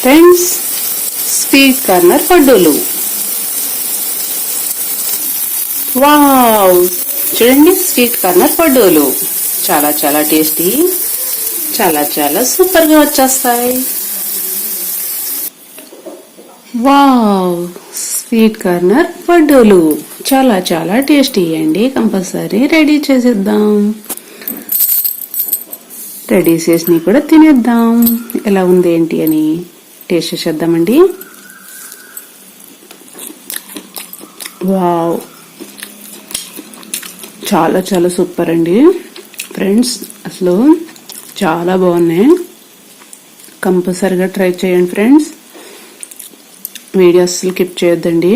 Friends, sweet corner పడ్డోలు. Wow, చూడండి sweet corner పడ్డోలు చాలా చాలా టేస్టీ, చాలా చాలా సూపర్ గా వచ్చేస్తాయి. వావ్, స్వీట్ కార్నర్ పడ్డోలు చాలా చాలా టేస్టీ అండి. కంపల్సరీ రెడీ చేసేద్దాం. రెడీ చేసి కూడా తినేద్దాం. ఎలా ఉంది ఏంటి అని టేస్ట్ చేద్దామండి. వావ్, చాలా చాలా సూపర్ అండి ఫ్రెండ్స్. అసలు చాలా బాగున్నాయి. కంపల్సరిగా ట్రై చేయండి ఫ్రెండ్స్. వీడియో అసలు స్కిప్ చేయొద్దండి,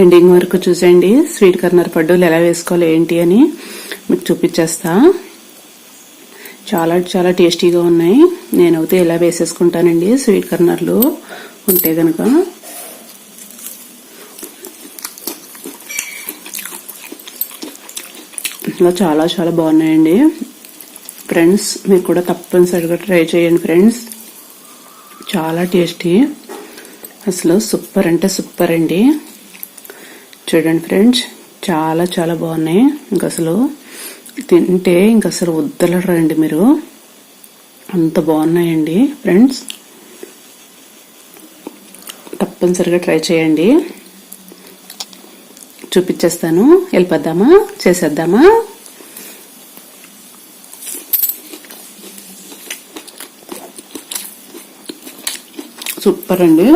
ఎండింగ్ వరకు చూసేయండి. స్వీట్ కార్నర్ పడ్డోలు ఎలా వేసుకోవాలి ఏంటి అని మీకు చూపించేస్తా. చాలా చాలా టేస్టీగా ఉన్నాయి. నేనైతే ఇలా వేసేసుకుంటానండి స్వీట్ కార్నర్లు ఉంటే గనక. ఇలా చాలా చాలా బాగున్నాయండి ఫ్రెండ్స్. మీరు కూడా తప్పనిసరిగా ట్రై చేయండి ఫ్రెండ్స్. చాలా టేస్టీ, అసలు సూపర్ అంటే సూపర్ అండి. చూడండి ఫ్రెండ్స్, చాలా చాలా బాగున్నాయి. ఇంకా అసలు తింటే ఇంకా అసలు వద్దలరండి మీరు, అంత బాగున్నాయండి ఫ్రెండ్స్. తప్పనిసరిగా ట్రై చేయండి. చూపించేస్తాను. వెళ్ళిపోద్దామా, చేసేద్దామా? సూపర్ అండి.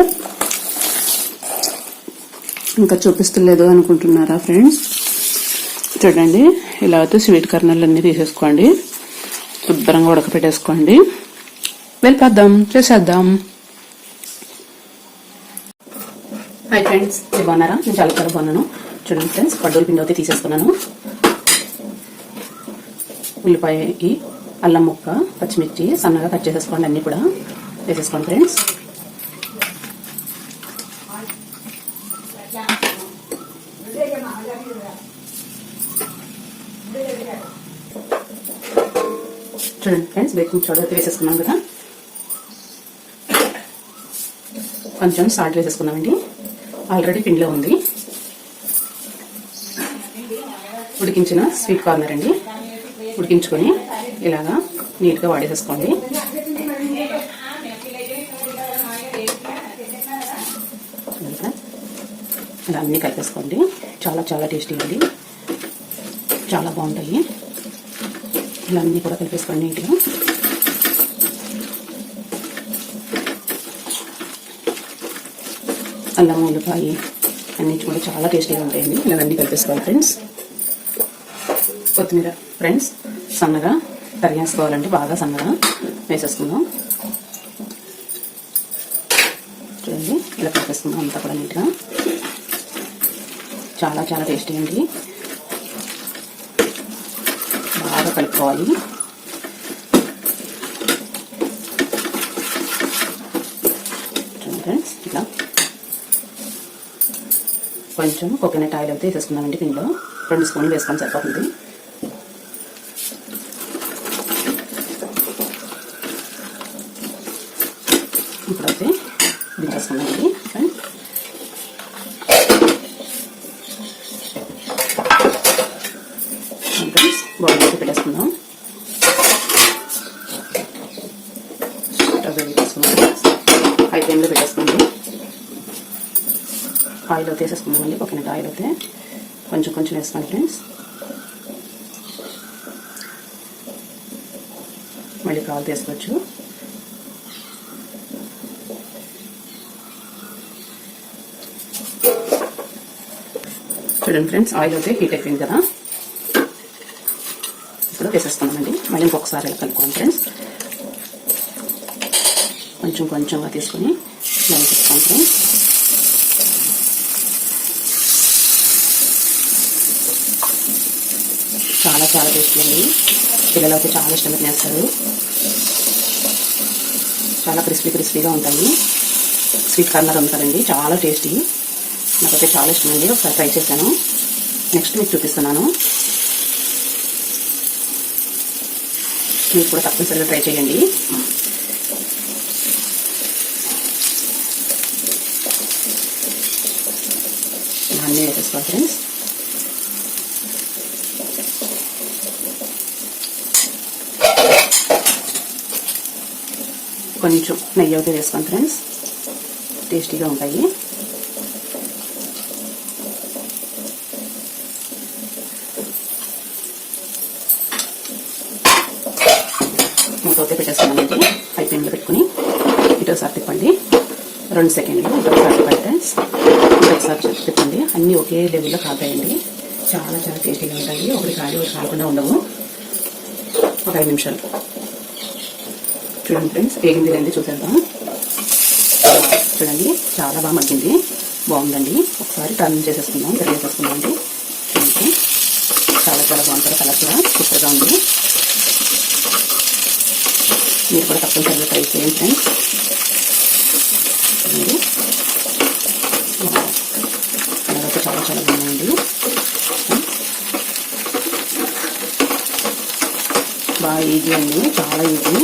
ఇంకా చూపిస్తలేదు అనుకుంటున్నారా ఫ్రెండ్స్? చూడండి, ఇలా అయితే స్వీట్ కార్నర్లు అన్ని తీసేసుకోండి, శుభ్రంగా ఉడకపెట్టేసుకోండి. వెళ్ళిపోద్దాం, చేసేద్దాం. హాయ్ ఫ్రెండ్స్, మీరు బాగున్నారా? నేను చాలా చాలా బాగున్నాను. చూడండి ఫ్రెండ్స్, పడ్డోల పిండి అయితే తీసేసుకున్నాను. ఉల్లిపాయ, అల్లం ముక్క, పచ్చిమిర్చి సన్నగా కట్ చేసేసుకోండి. అన్ని కూడా వేసేసుకోండి ఫ్రెండ్స్. చూడండి ఫ్రెండ్స్, బేకింగ్ సోడా అయితే వేసేసుకున్నాం కదా. కొంచెం సాల్ట్ వేసేసుకున్నామండి. ఆల్రెడీ పిండిలో ఉంది. ఉడికించిన స్వీట్ కార్నర్ అండి. ఉడికించుకొని ఇలాగా నీట్గా వాడేసేసుకోండి. ఇలా అన్నీ కలిపేసుకోండి. చాలా చాలా టేస్టీ అండి, చాలా బాగుంటాయి. ఇలా అన్నీ కూడా కలిపేసుకోండి నీట్గా. అల్లం, ఉల్లిపాయ అన్నీ కూడా చాలా టేస్టీగా ఉంటాయండి. ఇలా అన్నీ కలిపేసుకోవాలి ఫ్రెండ్స్. కొత్తిమీర ఫ్రెండ్స్ సన్నగా తరిగేసుకోవాలండి, బాగా సన్నగా వేసేసుకుందాం. చూడండి, ఇలా కలిపేసుకుందాం అంతా కూడా నీట్గా. చాలా చాలా టేస్టీ అండి, బాగా కలుపుకోవాలి. చూడండి ఫ్రెండ్స్, ఇట్లా కొంచెం కోకోనట్ ఆయిల్ అయితే వేసేసుకున్నామండి. పిండిలో 2 స్పూన్లు వేసుకొని సరిపోతుంది. ఇప్పుడైతే దించేసుకున్నామండి. బౌల్ అయితే పెట్టేసుకుందాం. స్టవ్ పెట్టేసుకుందాం. హై ఫ్లేమ్లో పెట్టేసుకుందాం. ఆయిల్ అయితే వేసేసుకుందామండి. కోకోనట్ ఆయిల్ అయితే కొంచెం కొంచెం వేసుకోండి ఫ్రెండ్స్. మళ్ళీ కావాలి తీసుకోవచ్చు. చూడండి ఫ్రెండ్స్, ఆయిల్ అయితే హీట్ అయిపోయింది కదా. ఇప్పుడు వేసేస్తున్నామండి. మళ్ళీ ఇంకొకసారి ఇలా కలుపుకోండి ఫ్రెండ్స్. కొంచెం కొంచెంగా తీసుకుని ఇలా వేసేసుకోండి ఫ్రెండ్స్. చాలా చాలా టేస్టీ అండి. పిల్లలు అయితే చాలా ఇష్టంగా తినేస్తారు. చాలా క్రిస్పీగా ఉంటాయి. స్వీట్ కార్నర్ ఉంటారండి, చాలా టేస్టీ. నాకైతే చాలా ఇష్టం అండి. ఒకసారి ట్రై చేశాను. నెక్స్ట్ మీకు చూపిస్తున్నాను. మీరు కూడా తప్పనిసరిగా ట్రై చేయండి. అన్నీ వేసేసుకోవాలి ఫ్రెండ్స్. కొంచెం నెయ్యి అయితే వేసుకోండి ఫ్రెండ్స్, టేస్టీగా ఉంటాయి. మూతైతే పెట్టేసుకోమండి. హై ఫ్లేమ్లో పెట్టుకుని ఇటోసారి తిప్పండి, 2 సెకండ్లు ఇటోసారి తిప్పండి ఫ్రెండ్స్. ఇటోసారి తిప్పండి. అన్నీ ఒకే లెవెల్లో కాతాయండి, చాలా చాలా టేస్టీగా ఉంటాయి. ఒకటి కాకుండా ఉండవు. ఒక 5 నిమిషాలు చూడండి ఫ్రెండ్స్, ఏగింది రండి చూసేద్దాం. చూడండి చాలా బాగా మగ్గింది, బాగుందండి. ఒకసారి టర్న్ చేసేసుకుందాం, తిరిగేసేసుకుందాం అండి. చూడండి చాలా చాలా బాగుంటుంది, కలర్ కూడా సూపర్గా ఉంది. మీరు కూడా తప్పనిసరిగా ట్రై చేయండి ఫ్రెండ్స్. చూడండి కలర్ అయితే చాలా చాలా బాగుందండి. బాగా ఈజీ అండి, చాలా ఈజీ.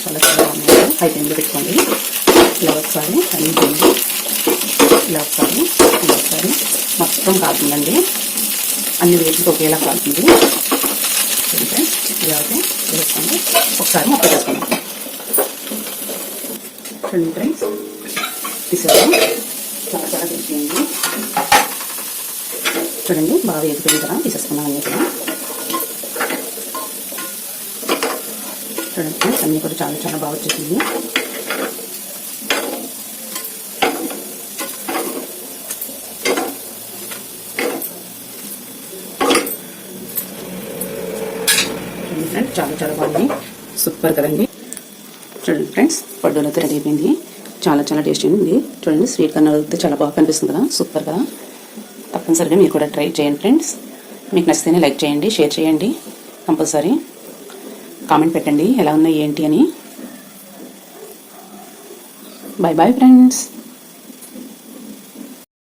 చాలా చాలా బాగుంది. హై ఫ్లేమ్లో పెట్టుకోండి. ఇలా ఒకసారి అన్నీ చేయండి. ఇలా ఒకసారి మొత్తం కాలుతుందండి, అన్ని వేసుకుంటే ఒకేలా కాలుతుంది. ఇలా అయితే వేసుకోండి. ఒకసారి మొత్తం వేసుకోండి. చూడండి ఫ్రెండ్స్, తీసేద్దాం. చాలా చాలా తెలిసింది. చూడండి బాగా వేగిపోయింది కదా, తీసేసుకున్నాం అన్నీ కూడా. చూడండి ఫ్రెండ్స్, అన్నీ కూడా చాలా చాలా బాగా వచ్చేసింది. ఫ్రెండ్స్ చాలా చాలా బాగుంది, సూపర్ కదండి. చూడండి ఫ్రెండ్స్, పడ్డోలు అయితే రెడీ అయిపోయింది. చాలా చాలా టేస్టీ ఉంది. చూడండి స్వీట్ కన్నా అయితే చాలా బాగా కనిపిస్తుంది కదా, సూపర్ కదా. తప్పనిసరిగా మీరు కూడా ట్రై చేయండి ఫ్రెండ్స్. మీకు నచ్చితేనే లైక్ చేయండి, షేర్ చేయండి, కంపల్సరీ కామెంట్ పెట్టండి ఎలా ఉన్నాయి ఏంటి అని. Bye bye friends.